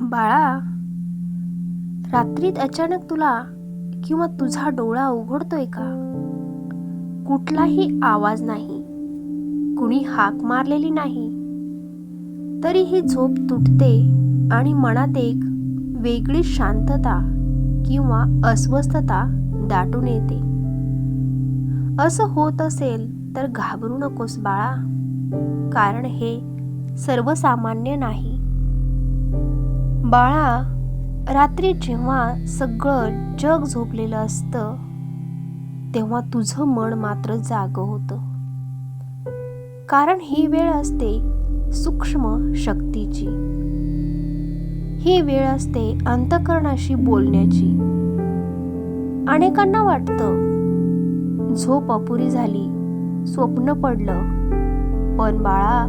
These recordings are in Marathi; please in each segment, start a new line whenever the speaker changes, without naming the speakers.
बाळा, रात्रीत अचानक तुला किंवा तुझा डोळा उघडतोय का? कुठलाही आवाज नाही, कुणी हाक मारलेली नाही, तरीही झोप तुटते आणि मनात एक वेगळी शांतता किंवा अस्वस्थता दाटून येते. असं होत असेल तर घाबरू नकोस बाळा, कारण हे सर्वसामान्य नाही. बाळा, रात्री जेव्हा सगळं जग झोपलेलं असतं तेव्हा तुझं मन मात्र जागं होतं. कारण ही वेळ असते सूक्ष्म शक्तीची. ही वेळ असते अंतःकरणाशी बोलण्याची. अनेकांना वाटतं झोप अपुरी झाली, स्वप्न पडलं. पण बाळा,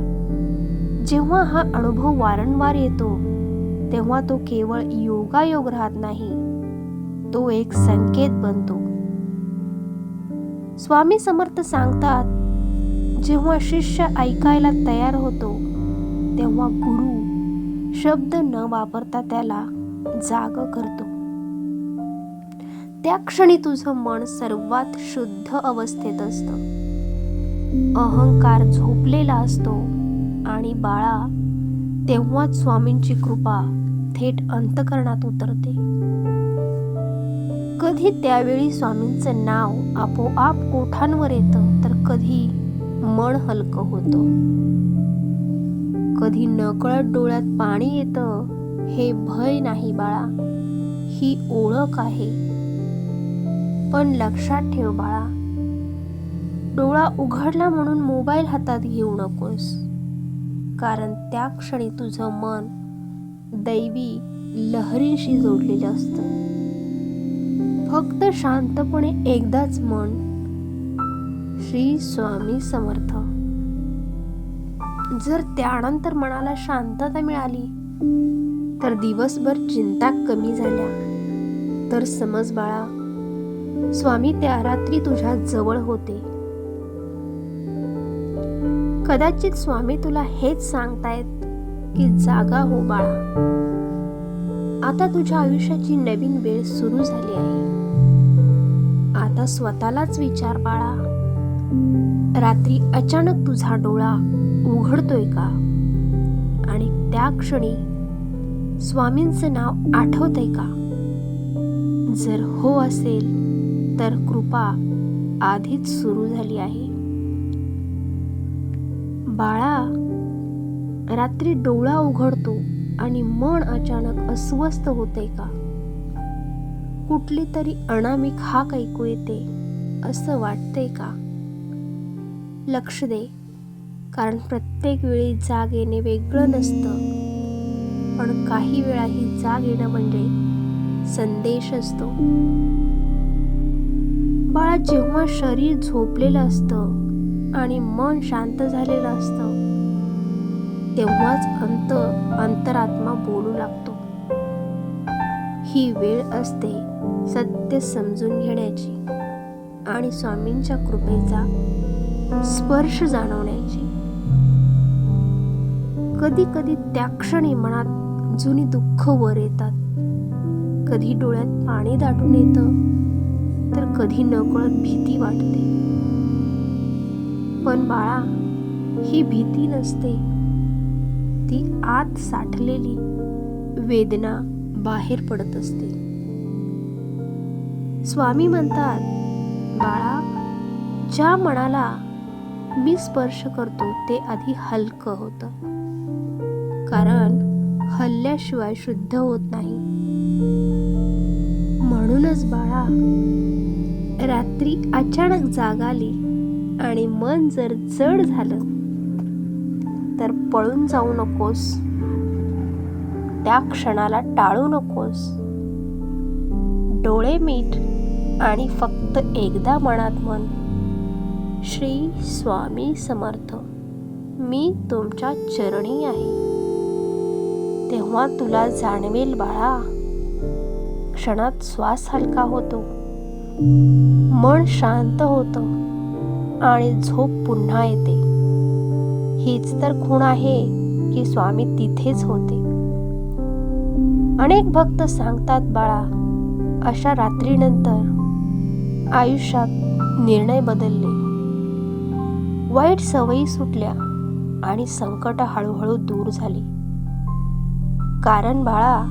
जेव्हा हा अनुभव वारंवार येतो तेव्हा तो केवळ योगायोग राहत नाही, तो एक संकेत बनतो. स्वामी समर्थ सांगतात, जेव्हा शिष्य ऐकायला तयार होतो तेव्हा गुरु शब्द न वापरता त्याला जाग करतो. त्या क्षणी तुझं मन सर्वात शुद्ध अवस्थेत असतं. अहंकार झोपलेला असतो आणि बाळा, तेव्हाच स्वामींची कृपा थेट अंतःकरणात उतरते. कधी त्यावेळी स्वामींचं नाव आपोआप ओठांवर येतं, तर कधी मन हलकं होतं. कधी नकळत डोळ्यात पाणी येतं. हे भय नाही बाळा, ही ओळख आहे. पण लक्षात ठेव बाळा, डोळा उघडला म्हणून मोबाईल हातात घेऊ नकोस, कारण त्या क्षणी तुझं मन दैवी लहरींशी जोडलेलं असतं. फक्त शांतपणे एकदाच म्हण, श्री स्वामी समर्थ. जर त्यानंतर मनाला शांतता मिळाली तर दिवसभर चिंता कमी झाल्या, तर समज बाळा, स्वामी त्या रात्री तुझ्या जवळ होते. कदाचित स्वामी तुला हेच सांगतायत की जागा हो बाळा, आता तुझ्या आयुष्याची नवीन वेळ सुरू झाली आहे. आता स्वतःलाच विचार बाळा, रात्री अचानक तुझा डोळा उघडतोय का? आणि त्या क्षणी स्वामींचं नाव आठवतंय का? जर हो असेल तर कृपा आधीच सुरू झाली आहे. बाळा, रात्री डोळा उघडतो आणि मन अचानक अस्वस्थ होते का? कुठली तरी अनामिक हाक ऐकू येते असं वाटतंय का? लक्ष दे, कारण प्रत्येक वेळी जाग येणे वेगळं नसतं, पण काही वेळा ही जाग येणं म्हणजे संदेश असतो. बाळा, जेव्हा शरीर झोपलेलं असतं आणि मन शांत झालेलं असतं तेव्हाच अंतरात्मा बोलू लागतो. ही वेळ असते सत्य समजून घेण्याची आणि स्वामींच्या कृपेचा स्पर्श जाणवण्याची. कधी कधी त्या क्षणी मनात जुनी दुःख वर येतात. कधी डोळ्यात पाणी दाटून येतं, तर कधी नकळत भीती वाटते. पण बाळा, ही भीती नसते, ती आत साठलेली वेदना बाहेर पडत असते. स्वामी म्हणतात, बाळा, ज्या मनाला मी स्पर्श करतो ते आधी हलकं होतं, कारण हलल्याशिवाय शुद्ध होत नाही. म्हणूनच बाळा, रात्री अचानक जाग आली आणि मन जर जड झालं तर पळून जाऊ नकोस. त्या क्षणाला टाळू नकोस. डोळे मीट आणि फक्त एकदा मनात म्हण, श्री स्वामी समर्थ, मी तुमच्या चरणी आहे. तेव्हा तुला जाणवेल बाळा, क्षणात श्वास हलका होतो, मन शांत होतं आणि झोप पुन्हा येते. हीच तर खूण आहे की स्वामी तिथेच होते. अनेक भक्त सांगतात बाळा, अशा रात्रीनंतर आयुष्यात निर्णय बदलले, वाईट सवयी सुटल्या आणि संकट हळूहळू दूर झाली. कारण बाळा,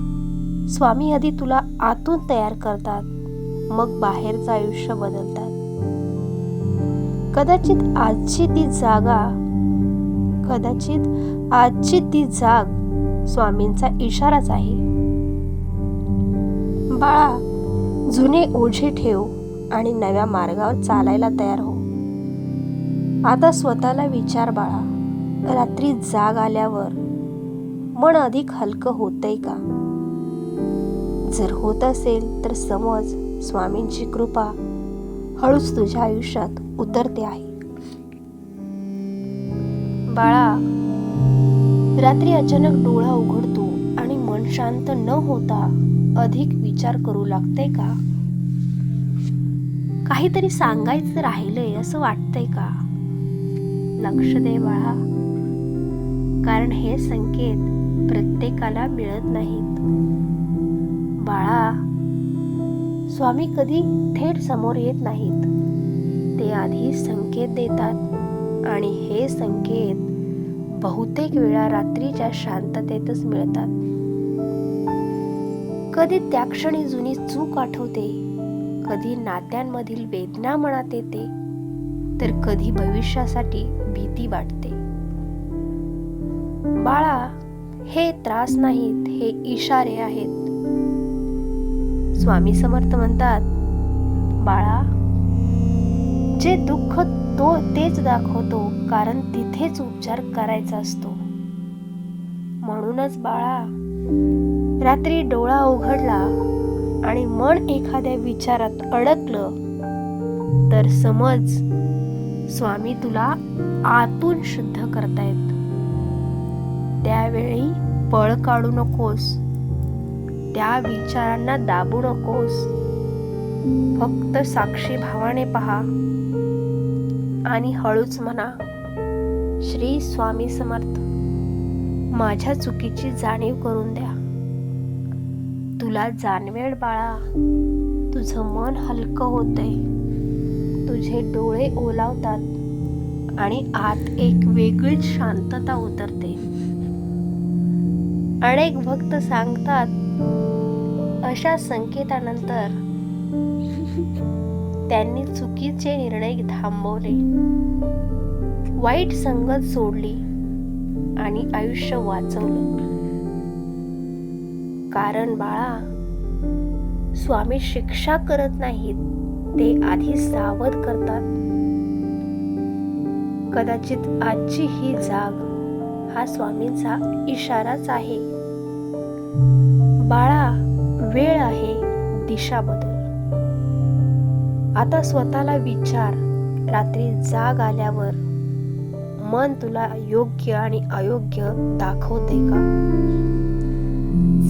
स्वामी आधी तुला आतून तयार करतात, मग बाहेरचं आयुष्य बदलतात. कदाचित आजची ती जाग स्वामींचा इशाराच आहे. बाळा, जुने ओझे ठेव आणि नव्या मार्गावर चालायला तयार हो. आता स्वतःला विचार बाळा, रात्री जाग आल्यावर मन अधिक हलकं होतंय का? जर होत असेल तर समज स्वामींची कृपा हळूच तुझ्या आयुष्यात उतरते आहे. बाळा, रात्री अचानक डोळा उघडतो आणि मन शांत न होता अधिक विचार करू लागते का? काहीतरी सांगायचं राहिलंय असं वाटतंय का? लक्ष दे बाळा, कारण हे संकेत प्रत्येकाला मिळत नाहीत. बाळा, स्वामी कधी थेट समोर येत नाहीत. ते आधी संकेत देतात आणि हे संकेत बहुतेक वेळा रात्रीच्या शांततेतच मिळतात. कधी त्या क्षणी जुनी चूक आठवते, कधी नात्यांमधील वेदना मनात येते, तर कधी भविष्यासाठी भीती वाटते. बाळा, हे त्रास नाहीत, हे इशारे आहेत. स्वामी समर्थ म्हणतात, बाळा, जे दुःख तो तेच दाखवतो, कारण तिथेच उपचार करायचा असतो. म्हणूनच बाळा, रात्री डोळा उघडला आणि मन एखाद्या विचारात अडकलं तर समज स्वामी तुला आतून शुद्ध करतायत. त्यावेळी पळ काढू नकोस, त्या विचारांना दाबू नकोस. फक्त साक्षी भावाने पहा आणि हळूच म्हणा, श्री स्वामी समर्थ, माझ्या चुकीची जाणीव करून द्या. तुला जाणवेल बाळा, तुझं मन हलकं होतंय, तुझे डोळे ओलावतात आणि आत एक वेगळीच शांतता उतरते. अनेक भक्त सांगतात, अशा संकेतानंतर त्यांनी चुकीचे निर्णय थांबवले, वाईट संगत सोडली आणि आयुष्य वाचवलं. कारण बाळा, स्वामी शिक्षा करत नाहीत, ते आधी सावध करतात. कदाचित आजची ही जाग हा स्वामींचा इशाराच आहे. बाळा, वेळ आहे, दिशा बदल. आता स्वतःला विचार, रात्री जाग आल्यावर मन तुला योग्य आणि अयोग्य दाखवते का?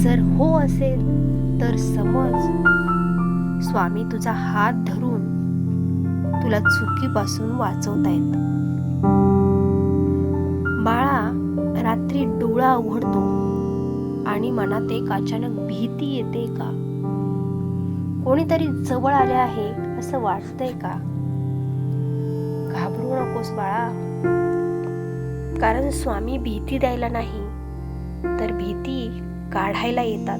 जर हो असेल तर समज स्वामी तुझा हात धरून तुला चुकीपासून वाचवतायत. बाळा, रात्री डोळा उघडतो आणि मनात एक अचानक भीती येते का? कोणीतरी जवळ आले आहे असं वाटतंय का? घाबरू नकोस बाळा, कारण स्वामी भीती द्यायला नाही तर भीती काढायला येतात.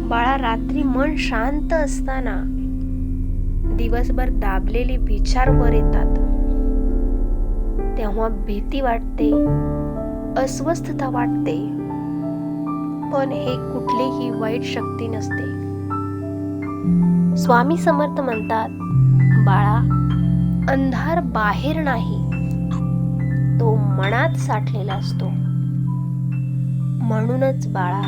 बाळा, रात्री मन शांत असताना दिवसभर दाबलेले विचार वर येतात. तेव्हा भीती वाटते, अस्वस्थता वाटते, पण हे कुठलीही वाईट शक्ती नसते. स्वामी समर्थ म्हणतात, बाळा, अंधार बाहेर नाही, तो मनात साठलेला असतो. म्हणूनच बाळा,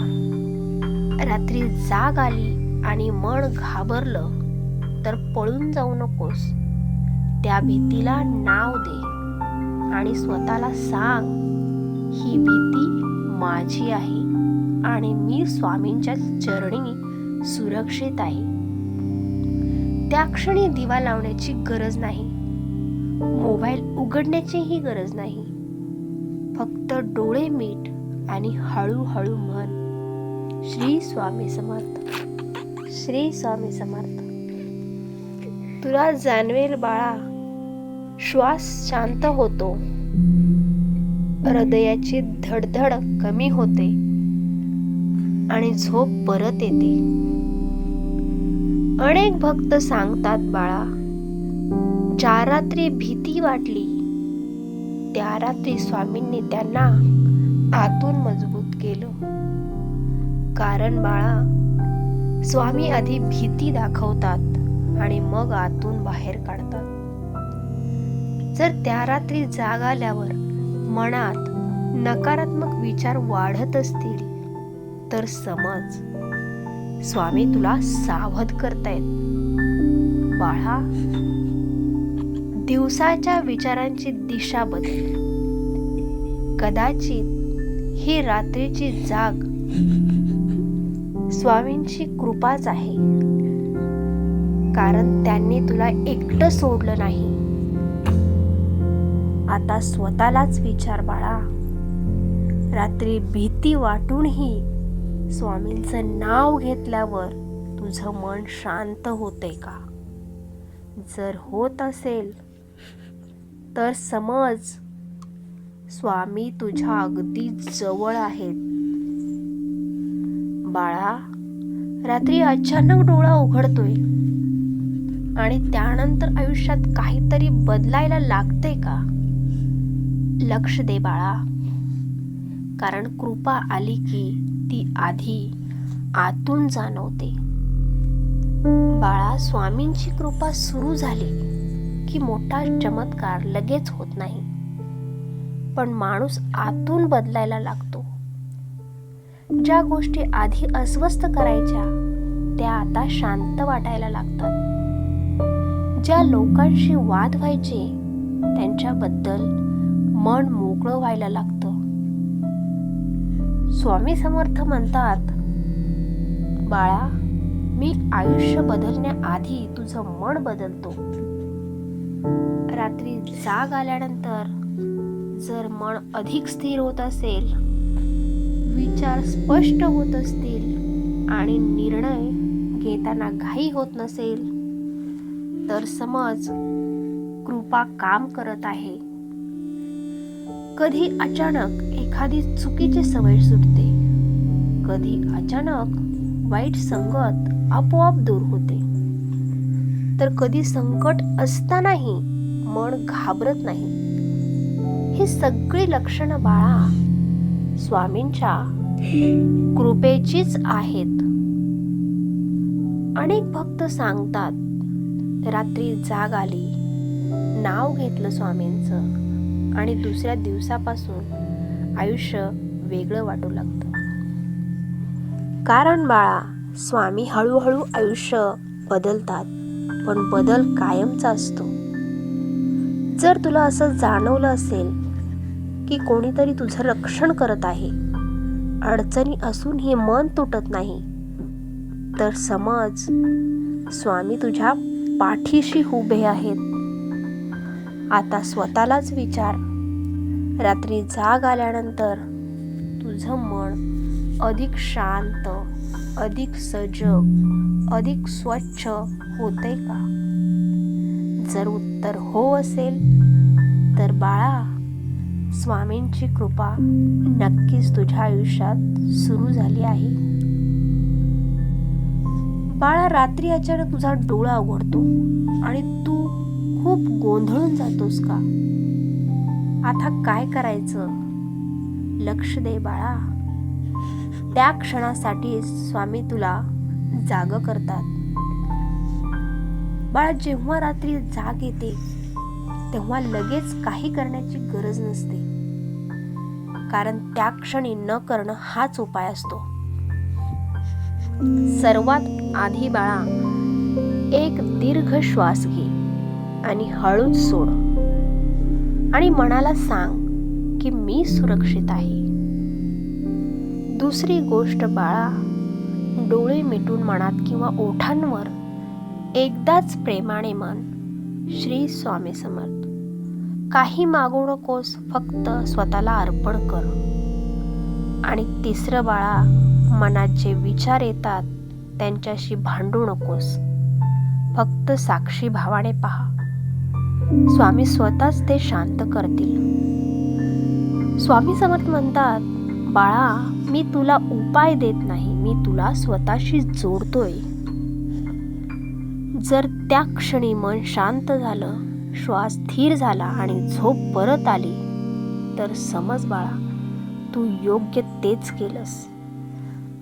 रात्री जाग आली आणि मन घाबरलं तर पळून जाऊ नकोस. त्या भीतीला नाव दे आणि स्वतःला सांग, ही भीती माझी आहे आणि मी स्वामींच्या चरणी सुरक्षित आहे. त्या क्षणी दिवा लावण्याची गरज नाही, मोबाईल उघडण्याचीही गरज नाही. फक्त डोळे मीट आणि हळूहळू म्हण, श्री स्वामी समर्थ. श्री स्वामी समर्थ. तुला जाणवेल बाळा, श्वास शांत होतो, हृदयाची धडधड कमी होते आणि झोप परत येते. अनेक भक्त सांगतात बाळा, ज्या रात्री भीती वाटली त्या रात्री स्वामींनी त्यांना आतून मजबूत केलं. कारण बाळा, स्वामी आधी भीती दाखवतात आणि मग आतून बाहेर काढतात. जर त्या रात्री जाग आल्यावर मनात नकारात्मक विचार वाढत असतील तर समज स्वामी तुला सावध करतायत. बाळा, दिवसाच्या विचारांची दिशा बदल. कदाचित ही रात्रीची जाग स्वामींची कृपाच आहे, कारण त्यांनी तुला एकटं सोडलं नाही. आता स्वतःलाच विचार बाळा, रात्री भीती वाटूनही स्वामींचं नाव घेतल्यावर तुझं मन शांत होते का? जर होत असेल तर समज स्वामी तुझ्या अगदी जवळ आहेत. बाळा, रात्री अचानक डोळा उघडतोय आणि त्यानंतर आयुष्यात काहीतरी बदलायला लागते का? लक्ष दे बाळा, कारण कृपा आली की ती आधी आतून जाणवते. बाळा, स्वामींची कृपा सुरू झाली की मोठा चमत्कार लगेच होत नाही, पण माणूस आतून बदलायला लागतो. ज्या गोष्टी आधी अस्वस्थ करायच्या त्या आता शांत वाटायला लागतात. ज्या लोकांशी वाद व्हायचे त्यांच्याबद्दल मन मोकळं व्हायला लागतं. स्वामी समर्थ म्हणतात, बाळा, मी आयुष्य बदलण्याआधी तुझं मन बदलतो. रात्री जाग आल्यानंतर जर मन अधिक स्थिर होत असेल, विचार स्पष्ट होत असतील आणि निर्णय घेताना घाई होत नसेल तर समज कृपा काम करत आहे. कधी अचानक एखादी चुकीची सवय सुटते, कधी अचानक वाईट संगत आपोआप दूर होते, तर कधी संकट असतानाही मन घाबरत नाही. ही सगळी लक्षणं बाळा स्वामींच्या कृपेचीच आहेत. अनेक भक्त सांगतात, रात्री जाग आली, नाव घेतलं स्वामींचं आणि दुसऱ्या दिवसापासून आयुष्य वेगळं वाटू लागतं. कारण बाळा, स्वामी हळूहळू आयुष्य बदलतात, पण बदल कायमचा असतो. जर तुला असं जाणवलं असेल की कोणीतरी तुझं रक्षण करत आहे, अडचणी असूनही मन तुटत नाही, तर समज स्वामी तुझ्या पाठीशी उभे आहेत. आता स्वतःलाच विचार, रात्री जाग आल्यानंतर तुझं मन अधिक शांत, अधिक सजग, अधिक स्वच्छ होते का? जर उत्तर हो असेल तर बाळा, स्वामींची कृपा नक्कीच तुझ्या आयुष्यात सुरू झाली आहे. बाळा, रात्री अचानक तुझा डोळा उघडतो आणि तू खूप गोंधळून जातोस का? आता काय करायचं? लक्ष दे बाळा, त्या क्षणासाठी स्वामी तुला जाग करतात. बाळा, जेव्हा रात्री जाग येते तेव्हा लगेच काही करण्याची गरज नसते, कारण त्या क्षणी न करणं हाच उपाय असतो. सर्वात आधी बाळा, एक दीर्घ श्वास घे आणि हळूच सोड आणि मनाला सांग की मी सुरक्षित आहे. दुसरी गोष्ट बाळा, डोळे मिटून मनात किंवा ओठांवर एकदाच प्रेमाने म्हण, श्री स्वामी समर्थ. काही मागू नकोस, फक्त स्वतःला अर्पण कर. आणि तिसरं बाळा, मनात जे विचार येतात त्यांच्याशी भांडू नकोस. फक्त साक्षी भावाने पहा. स्वामी स्वतःच ते शांत करतील. स्वामी समर्थ म्हणतात, बाळा, मी तुला उपाय देत नाही, मी तुला स्वतःशी जोडतोय. जर त्या क्षणी मन शांत झालं, श्वास स्थिर झाला आणि झोप परत आली, तर समज बाळा, तू योग्य तेच केलंस.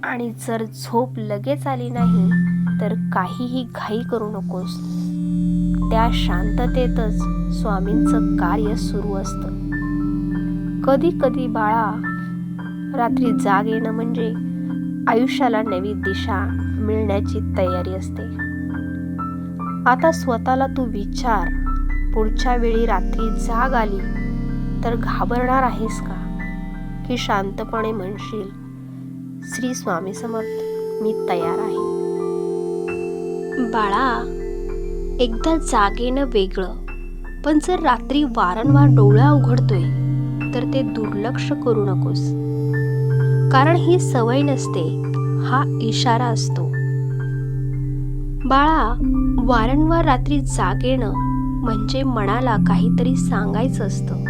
आणि जर झोप लगेच आली नाही, तर काहीही घाई करू नकोस. त्या शांततेतच स्वामींचं कार्य सुरू असतं. कधी कधी बाळा, रात्री जाग येणं म्हणजे आयुष्याला नवी दिशा मिळण्याची तयारी असते. आता स्वतःला तू विचार, पुढच्या वेळी रात्री जाग आली तर घाबरणार आहेस का, की शांतपणे म्हणशील, श्री स्वामी समर्थ, मी तयार आहे. बाळा, एकदा जाग येणं वेगळं, पण जर रात्री वारंवार डोळा उघडतोय तर ते दुर्लक्ष करू नकोस. कारण ही सवय नसते, हा इशारा असतो. बाळा, वारंवार रात्री जाग येणं म्हणजे मनाला काहीतरी सांगायचं असतं.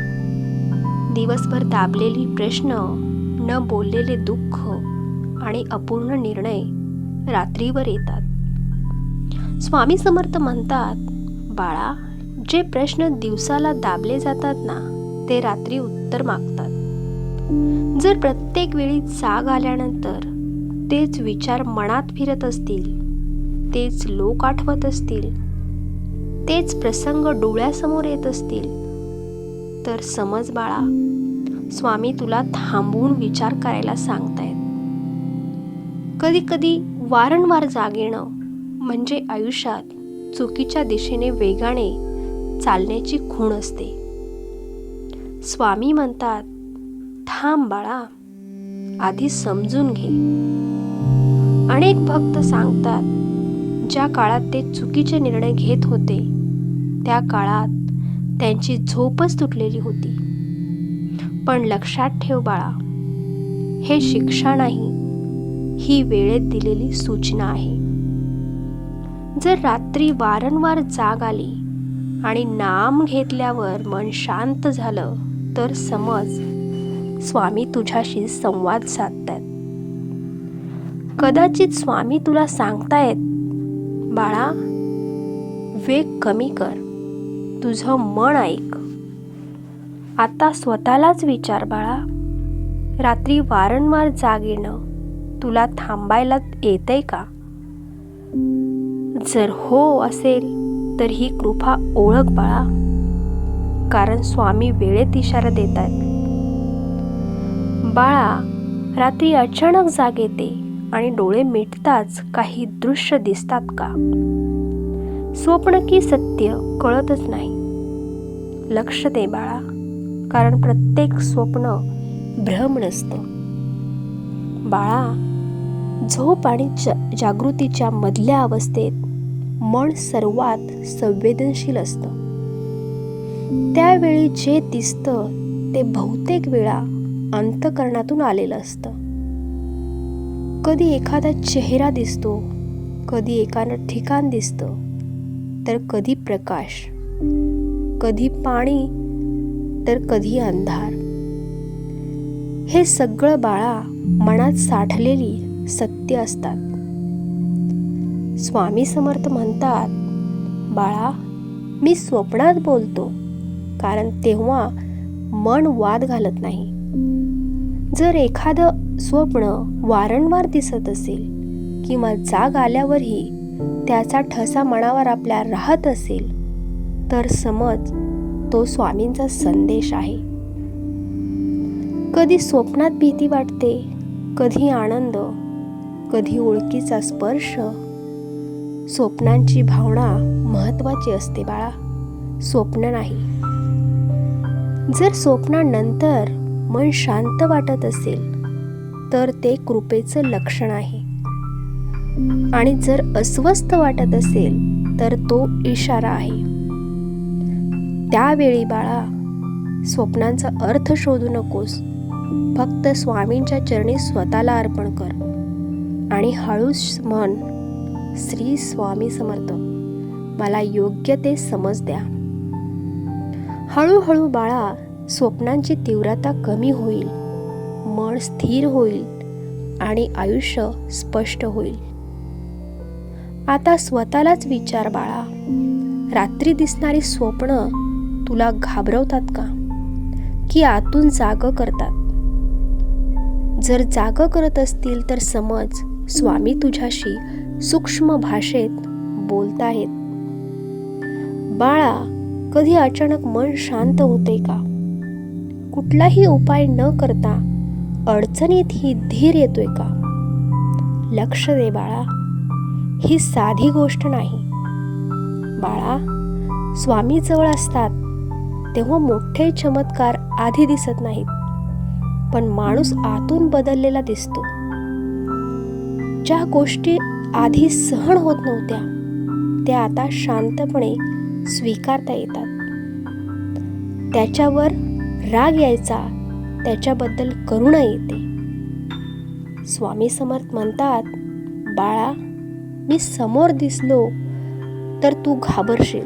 दिवसभर दाबलेली प्रश्न, न बोललेले दुःख आणि अपूर्ण निर्णय रात्रीवर येतात. स्वामी समर्थ म्हणतात, बाळा, जे प्रश्न दिवसाला दाबले जातात ना, ते रात्री उत्तर मागतात. जर प्रत्येक वेळी जाग आल्यानंतर तेच विचार मनात फिरत असतील, तेच लोक आठवत असतील, तेच प्रसंग डोळ्यासमोर येत असतील, तर समज बाळा, स्वामी तुला थांबवून विचार करायला सांगतायत. कधी कधी वारंवार जाग येणं म्हणजे आयुष्यात चुकीच्या दिशेने वेगाने चालण्याची खूण असते. स्वामी म्हणतात, थांब बाळा, आधी समजून घे. अनेक भक्त सांगतात, ज्या काळात ते चुकीचे निर्णय घेत होते, त्या काळात त्यांची झोपच तुटलेली होती. पण लक्षात ठेव बाळा, हे शिक्षा नाही, ही वेळेत दिलेली सूचना आहे. जर रात्री वारंवार जाग आली आणि नाम घेतल्यावर मन शांत झालं, तर समज स्वामी तुझ्याशी संवाद साधतात. कदाचित स्वामी तुला सांगतायत, बाळा, वेग कमी कर, तुझं मन ऐक. आता स्वतःलाच विचार, बाळा, रात्री वारंवार जाग येणं तुला थांबायला येतंय का? जर हो असेल तर ही कृपा ओळख बाळा, कारण स्वामी वेळेत इशारा देतात. बाळा, रात्री अचानक जाग येते आणि डोळे मिटताच काही दृश्य दिसतात का? स्वप्न की सत्य कळतच नाही. लक्ष दे बाळा, कारण प्रत्येक स्वप्न भ्रम नसतं. बाळा, झोप आणि जागृतीच्या मधल्या अवस्थेत मन सर्वात संवेदनशील असतं. त्यावेळी जे दिसतं ते बहुतेक वेळा अंतःकरणातून आलेलं असतं. कधी एखादा चेहरा दिसतो, कधी एखादं ठिकाण दिसतं, तर कधी प्रकाश, कधी पाणी, तर कधी अंधार. हे सगळं बाळा मनात साठलेली सत्य असतात. स्वामी समर्थ म्हणतात, बाळा, मी स्वप्नात बोलतो, कारण तेव्हा मन वाद घालत नाही. जर एखादं स्वप्न वारंवार दिसत असेल किंवा जाग आल्यावरही त्याचा ठसा मनावर आपल्या राहत असेल, तर समज तो स्वामींचा संदेश आहे. कधी स्वप्नात भीती वाटते, कधी आनंद, कधी ओळखीचा स्पर्श. स्वप्नांची भावना महत्त्वाची असते बाळा, स्वप्न नाही. जर स्वप्नानंतर मन शांत वाटत असेल तर ते कृपेचं लक्षण आहे, आणि जर अस्वस्थ वाटत असेल तर तो इशारा आहे. त्यावेळी बाळा, स्वप्नांचा अर्थ शोधू नकोस, फक्त स्वामींच्या चरणी स्वतःला अर्पण कर. आणि हळूच म्हण, श्री स्वामी समर्थ, मला योग्य ते समज द्या. हळूहळू बाळा स्वप्नांची तीव्रता कमी होईल, मन स्थिर होईल आणि आयुष्य स्पष्ट होईल. आता स्वतःलाच विचार बाळा, रात्री दिसणारी स्वप्न तुला घाबरवतात का, की आतून जागं करतात? जर जागं करत असतील तर समज स्वामी तुझ्याशी सूक्ष्म भाषेत बोलताहेत. बाळा, कधी अचानक मन शांत होते का? कुठलाही उपाय न करता अडचणीतही धीर येतोय का? लक्ष दे बाळा, ही साधी गोष्ट नाही. बाळा, स्वामी जवळ असतात तेव्हा मोठे चमत्कार आधी दिसत नाहीत, पण माणूस आतून बदललेला दिसतो. ज्या गोष्टी आधी सहन होत नव्हत्या त्या आता शांतपणे स्वीकारता येतात. त्याच्यावर राग यायचा, त्याच्याबद्दल करुणा येते. स्वामी समर्थ म्हणतात, बाळा, मी समोर दिसलो तर तू घाबरशील,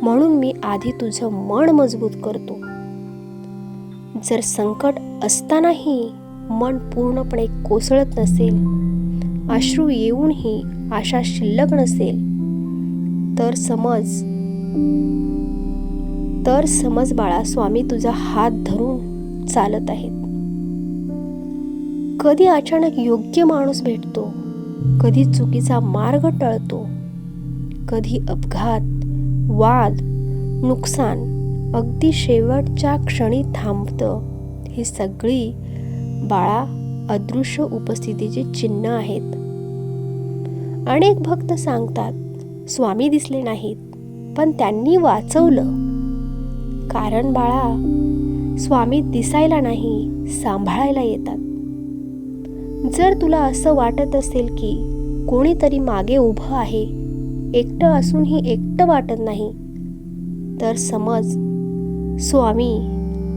म्हणून मी आधी तुझं मन मजबूत करतो. जर संकट असतानाही मन पूर्णपणे कोसळत नसेल, अश्रू येऊनही आशा शिल्लक नसेल, तर समज बाळा, स्वामी तुझा हात धरून चालत आहेत. कधी अचानक योग्य माणूस भेटतो, कधी चुकीचा मार्ग टळतो, कधी अपघात, वाद, नुकसान अगदी शेवटच्या क्षणी थांबतं. ही सगळी बाळा अदृश्य उपस्थितीची चिन्ह आहेत. अनेक भक्त सांगतात, स्वामी दिसले नाहीत पण त्यांनी वाचवलं. कारण बाळा, स्वामी दिसायला नाही, सांभाळायला येतात. जर तुला असं वाटत असेल की कोणीतरी मागे उभं आहे, एकटं असूनही एकटं वाटत नाही, तर समज स्वामी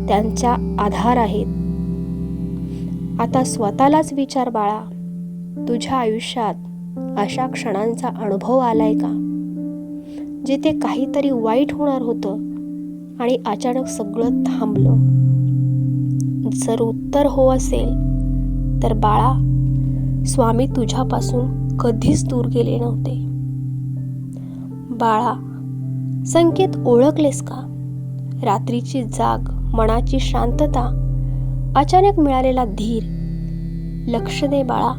त्यांचा आधार आहेत. आता स्वतःलाच विचार बाळा, तुझ्या आयुष्यात अशा क्षणांचा अनुभव आलाय का, जिथे काहीतरी वाईट होणार होतं आणि अचानक सगळं थांबलं? जर उत्तर हो असेल तर बाळा, स्वामी तुझ्यापासून कधीच दूर गेले नव्हते. बाळा, संकेत ओळखलेस का? रात्रीची जाग, मनाची शांतता, अचानक मिळालेला धीर. लक्ष दे बाळा,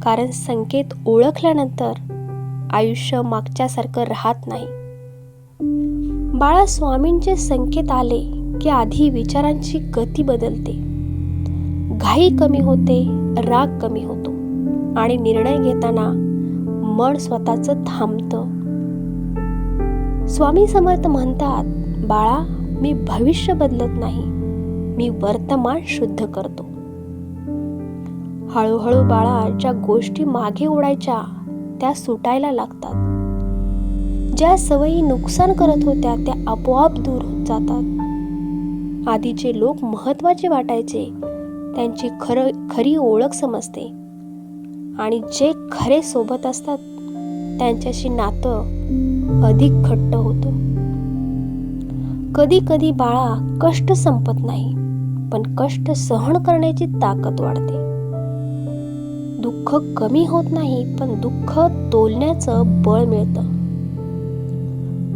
कारण संकेत ओळखल्यानंतर आयुष्य मागच्यासारखं राहत नाही. बाळा, स्वामींचे संकेत आले की आधी विचारांची गती बदलते, घाई कमी होते, राग कमी होतो आणि निर्णय घेताना मन स्वतःचं थांबतं. स्वामी समर्थ म्हणतात, बाळा, मी भविष्य बदलत नाही, मी वर्तमान शुद्ध करतो. हळूहळू बाळा, ज्या गोष्टी मागे ओढायच्या त्या सुटायला लागतात. ज्या सवयी नुकसान करत होत्या त्या आपोआप दूर होत जातात. आधीचे लोक महत्त्वाचे वाटायचे, त्यांची खरी ओळख समजते आणि जे खरे सोबत असतात त्यांच्याशी नातं अधिक घट्ट होतं. कधी कधी बाळा, कष्ट संपत नाही, पण कष्ट सहन करण्याची ताकद वाढते. दुःख कमी होत नाही, पण दुःख तोलण्याचं बळ मिळतं.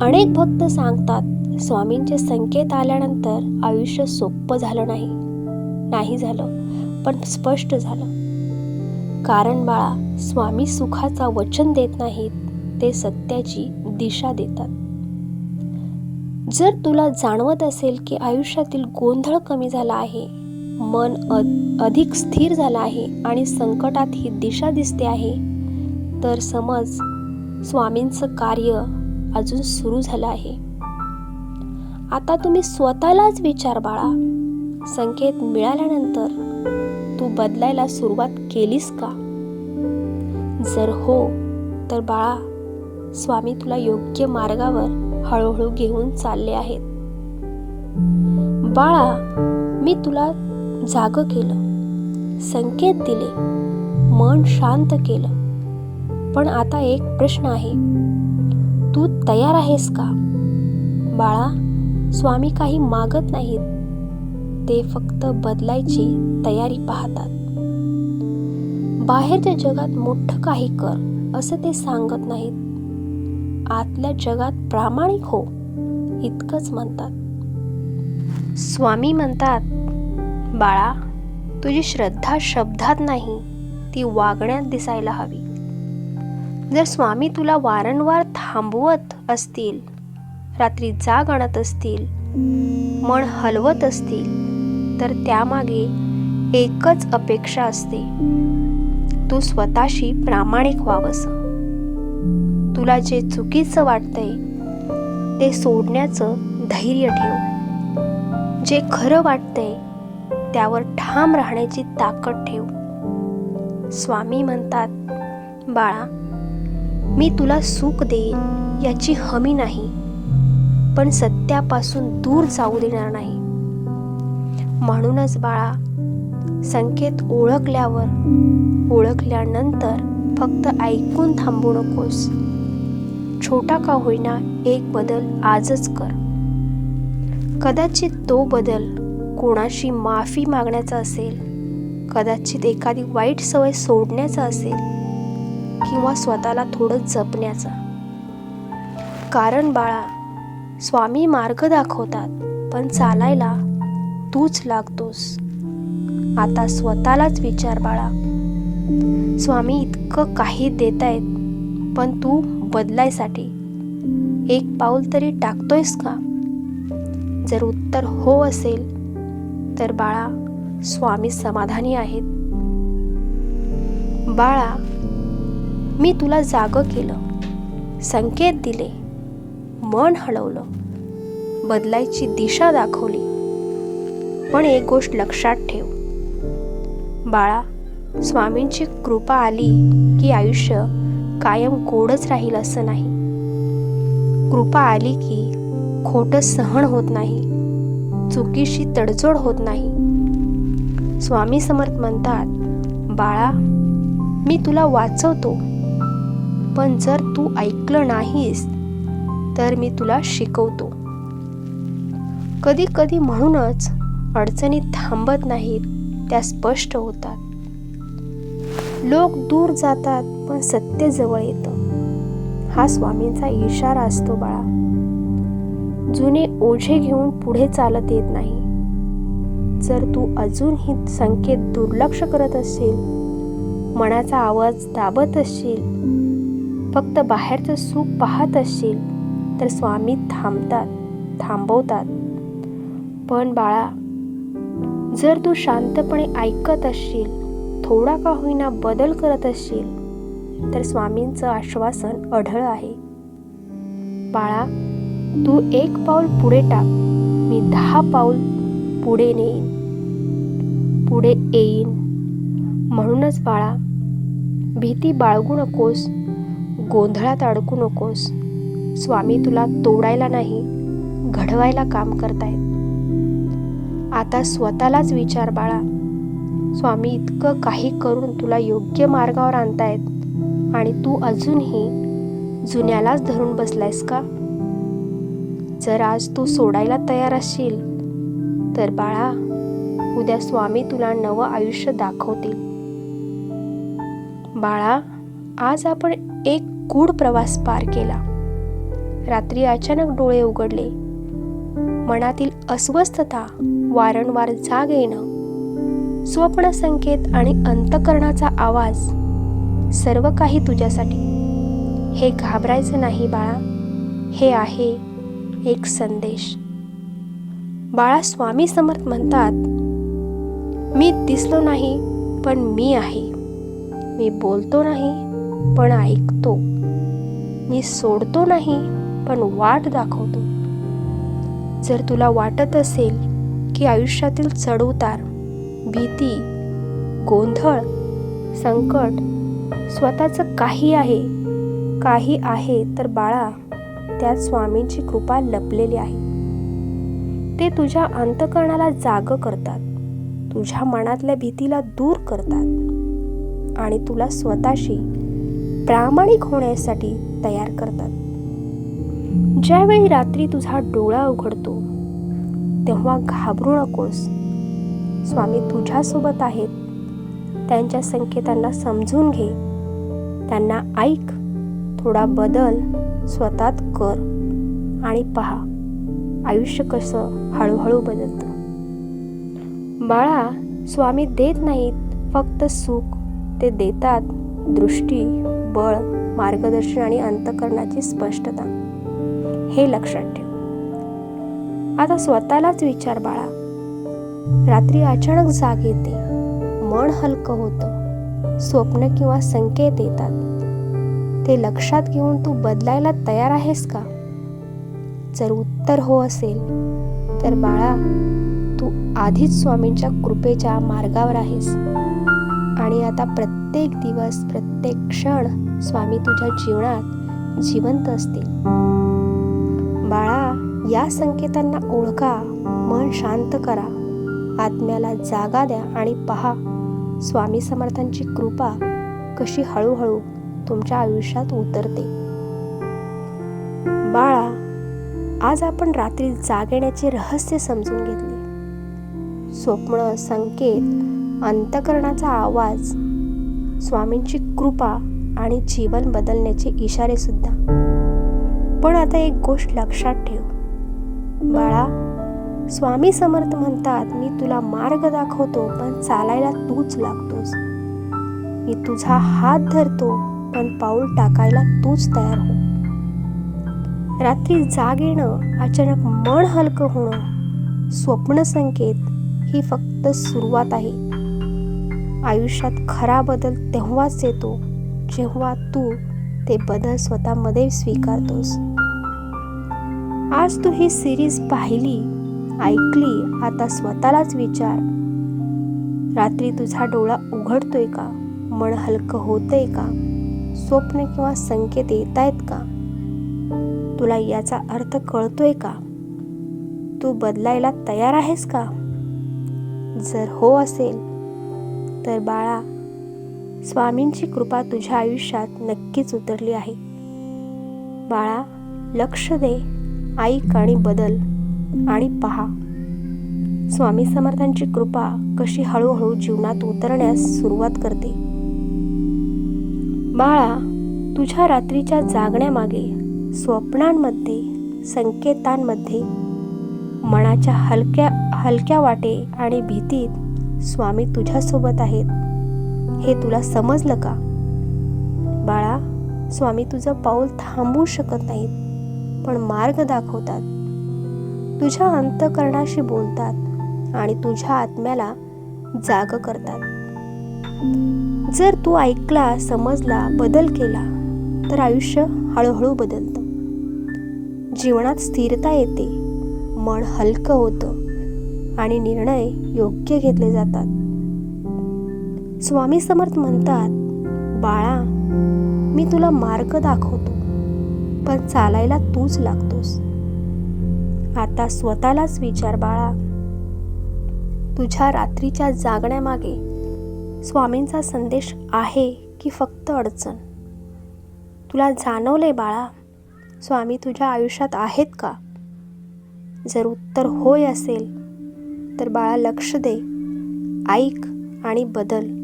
अनेक भक्त सांगतात, स्वामींचे संकेत आल्यानंतर आयुष्य सोपं झालं नाही झालं, पण स्पष्ट झालं. कारण बाळा, स्वामी सुखाचा वचन देत नाहीत, ते सत्याची दिशा देतात. जर तुला जाणवत असेल की आयुष्यातील गोंधळ कमी झाला आहे, मन अधिक स्थिर झालं आहे आणि संकटात ही दिशा दिसते आहे, तर समज स्वामींचं कार्य अजून सुरू झालं आहे. आता तुम्ही स्वतःलाच विचार बाळा, संकेत मिळाल्यानंतर तू बदलायला सुरुवात केलीस का? जर हो, तर बाळा, स्वामी तुला योग्य मार्गावर हळूहळू घेऊन चालले आहेत. बाळा, मी तुला जागं केलं, संकेत दिले, मन शांत केलं. पण आता एक प्रश्न आहे, तू तयार आहेस का? बाळा, स्वामी काही मागत नाहीत, ते फक्त बदलायची तयारी पाहतात. बाहेरच्या जगात मोठं काही कर असं ते सांगत नाहीत. आतल्या जगात प्रामाणिक हो इतकंच म्हणतात. स्वामी म्हणतात, बाळा, तुझी श्रद्धा शब्दात नाही, ती वागण्यात दिसायला हवी. जर स्वामी तुला वारंवार थांबवत असतील, रात्री जाग आणत असतील, मन हलवत असतील, तर त्यामागे एकच अपेक्षा असते, तू स्वतःशी प्रामाणिक व्हावंस. तुला जे चुकीचं वाटतंय ते सोडण्याचं धैर्य ठेव. जे खरं वाटतंय त्यावर ठाम राहण्याची ताकद ठेव. स्वामी म्हणतात, बाळा, मी तुला सुख देईन याची हमी नाही, पण सत्यापासून दूर जाऊ देणार नाही. म्हणूनच बाळा, संकेत ओळखल्यानंतर फक्त ऐकून थांबू नकोस. छोटा का होईना एक बदल आजच कर. कदाचित तो बदल कोणाशी माफी मागण्याचा असेल, कदाचित एखादी वाईट सवय सोडण्याचा असेल, किंवा स्वतःला थोडं जपण्याचा. कारण बाळा, स्वामी मार्ग दाखवतात, पण चालायला तूच लागतोस. आता स्वतःलाच विचार बाळा, स्वामी इतकं काही देतायत, पण तू बदलायसाठी एक पाऊल तरी टाकतोयस का? जर उत्तर हो असेल तर बाळा, स्वामी समाधानी आहेत. बाळा, मी तुला जागं केलं, संकेत दिले, मन हलवलं, बदलायची दिशा दाखवली. पण एक गोष्ट लक्षात ठेव बाळा, स्वामींची कृपा आली की आयुष्य कायम गोडच राहील असं नाही. कृपा आली की खोटं सहन होत नाही, चुकीशी तडजोड होत नाही. स्वामी समर्थ म्हणतात, बाळा, मी तुला वाचवतो, पण जर तू ऐकलं नाहीस तर मी तुला शिकवतो. कधी कधी म्हणूनच अडचणी थांबत नाहीत, त्या स्पष्ट होतात. लोक दूर जातात पण सत्य जवळ येतं. हा स्वामींचा इशारा असतो बाळा. जुने ओझे घेऊन पुढे चालत येत नाही. जर तू अजूनही संकेत दुर्लक्ष करत असशील, मनाचा आवाज दाबत असशील, फक्त बाहेरचं सुख पाहत असशील, तर स्वामी थांबवतात. पण बाळा, जर तू शांतपणे ऐकत असशील, थोडा का होईना बदल करत असशील, तर स्वामींचं आश्वासन अढळ आहे. बाळा, तू एक पाऊल पुढे टाक, मी 10 पाऊल पुढे येईन. म्हणूनच बाळा, भीती बाळगू नकोस, गोंधळात अडकू नकोस. स्वामी तुला तोडायला नाही, घडवायला काम करतायत. आता स्वतःलाच विचार बाळा, स्वामी इतकं काही करून तुला योग्य मार्गावर आणतायत आणि तू अजूनही जुन्यालाच धरून बसलायस का? जर आज तू सोडायला तयार असशील तर बाळा, उद्या स्वामी तुला नवं आयुष्य दाखवतील. बाळा, आज आपण एक गूढ प्रवास पार केला. रात्री अचानक डोळे उघडले, मनातील अस्वस्थता, वारंवार जाग येणं, स्वप्न संकेत आणि अंतःकरणाचा आवाज, सर्व काही तुझ्यासाठी. हे घाबरायचं नाही बाळा, हे आहे एक संदेश. बाळा, स्वामी समर्थ म्हणतात, मी दिसलो नाही पण मी आहे. मी बोलतो नाही पण ऐकतो. मी सोडतो नाही पण वाट दाखवतो. जर तुला वाटत असेल की आयुष्यातील चढउतार, भीती, गोंधळ, संकट स्वतःचं काही आहे, तर बाळा, त्यात स्वामींची कृपा लपलेली आहे. ते तुझ्या अंतःकरणाला जागं करतात, तुझ्या मनातल्या भीतीला दूर करतात. आणि तुला स्वतःशी प्रामाणिक होण्यासाठी तयार करतात. ज्यावेळी रात्री तुझा डोळा उघडतो तेव्हा घाबरू नकोस. स्वामी तुझ्यासोबत आहेत. त्यांच्या संकेतांना समजून घे, त्यांना ऐक, थोडा बदल स्वतःत कर आणि पहा आयुष्य कसं हळूहळू बदलतं. बाळा, स्वामी देत नाहीत फक्त सुख, ते देतात दृष्टी, बळ, मार्गदर्शन आणि अंतःकरणाची स्पष्टता. हे लक्षात ठेव. आता स्वतःलाच विचार बाळा. रात्री अचानक जाग येते, मन हलकं होतं, स्वप्न किंवा संकेत येतात. ते लक्षात घेऊन तू बदलायला तयार आहेस का? जर उत्तर हो असेल तर बाळा, तू आधीच स्वामींच्या कृपेच्या मार्गावर आहेस आणि आता प्रत्येक दिवस, प्रत्येक क्षण स्वामी तुझ्या जीवनात जिवंत असतील. बाळा, या संकेतांना ओळखा, मन शांत करा, आत्म्याला जागा द्या आणि पहा स्वामी समर्थांची कृपा कशी हळूहळू तुमच्या आयुष्यात उतरते. बाळा, आज आपण रात्री जाग येण्याचे रहस्य समजून घेतले. स्वप्न, संकेत, अंतःकरणाचा आवाज, स्वामींची कृपा आणि जीवन बदलण्याचे इशारे सुद्धा. पण आता एक गोष्ट लक्षात ठेव बाळा, स्वामी समर्थ म्हणतात, मी तुला मार्ग दाखवतो पण चालायला तूच लागतोस. मी तुझा हात धरतो पण पाऊल टाकायला तूच तयार हो. रात्री जाग येणं, अचानक मन हलकं होणं, स्वप्न, संकेत ही फक्त सुरुवात आहे. आयुष्यात खरा बदल तेव्हाच येतो जेव्हा तू ते बदल स्वतःमध्ये स्वीकारतोस. आज तू ही सिरीज पाहिली, ऐकली. आता स्वतःलाच विचार, रात्री तुझा डोळा उघडतोय का? मन हलकं होतंय का? स्वप्न किंवा संकेत येत आहेत का? तुला याचा अर्थ कळतोय का? तू बदलायला तयार आहेस का? जर हो असेल तर बाळा, स्वामींची कृपा तुझ्या आयुष्यात नक्कीच उतरली आहे. बाळा, लक्ष दे, ऐक आणि बदल आणि पहा स्वामी समर्थांची कृपा कशी हळूहळू जीवनात उतरण्यास सुरुवात करते. बाळा, तुझ्या रात्रीच्या जागण्यामागे, स्वप्नांमध्ये, संकेतांमध्ये, मनाच्या हलक्या वाटे आणि भीतीत स्वामी तुझ्यासोबत आहेत. हे तुला समजलं का? बाळा, स्वामी तुझं पाऊल थांबवू शकत नाहीत पण मार्ग दाखवतात. तुझ्या अंतःकरणाशी बोलतात आणि तुझ्या आत्म्याला जाग करतात. जर तू ऐकला, समजला, बदल केला तर आयुष्य हळूहळू बदलतं. जीवनात स्थिरता येते, मन हलकं होतं आणि निर्णय योग्य घेतले जातात. स्वामी समर्थ म्हणतात, बाळा, मी तुला मार्ग दाखवतो पण चालायला तूच लागतोस. आता स्वतःलाच विचार बाळा, तुझ्या रात्रीच्या जागण्यामागे स्वामींचा संदेश आहे की फक्त अडचण? तुला जाणवलंय बाळा, स्वामी तुझ्या आयुष्यात आहेत का? जर उत्तर होय असेल तर बाळा लक्ष दे, ऐक आणि बदल,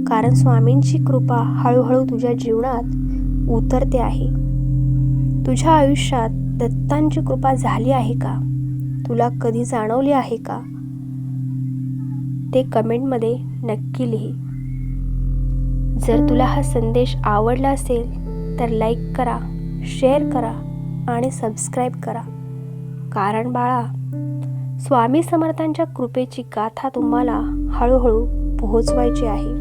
कारण स्वामींची कृपा हळूहळू तुझ्या जीवनात उतरते आहे. तुझ्या आयुष्यात दत्तांची कृपा झाली आहे का? तुला कधी जाणवली आहे का? ते कमेंटमध्ये नक्की लिही. जर तुला हा संदेश आवडला असेल तर लाईक करा, शेअर करा आणि सबस्क्राईब करा. कारण बाळा, स्वामी समर्थांच्या कृपेची गाथा तुम्हाला हळूहळू पोहोचवायची आहे.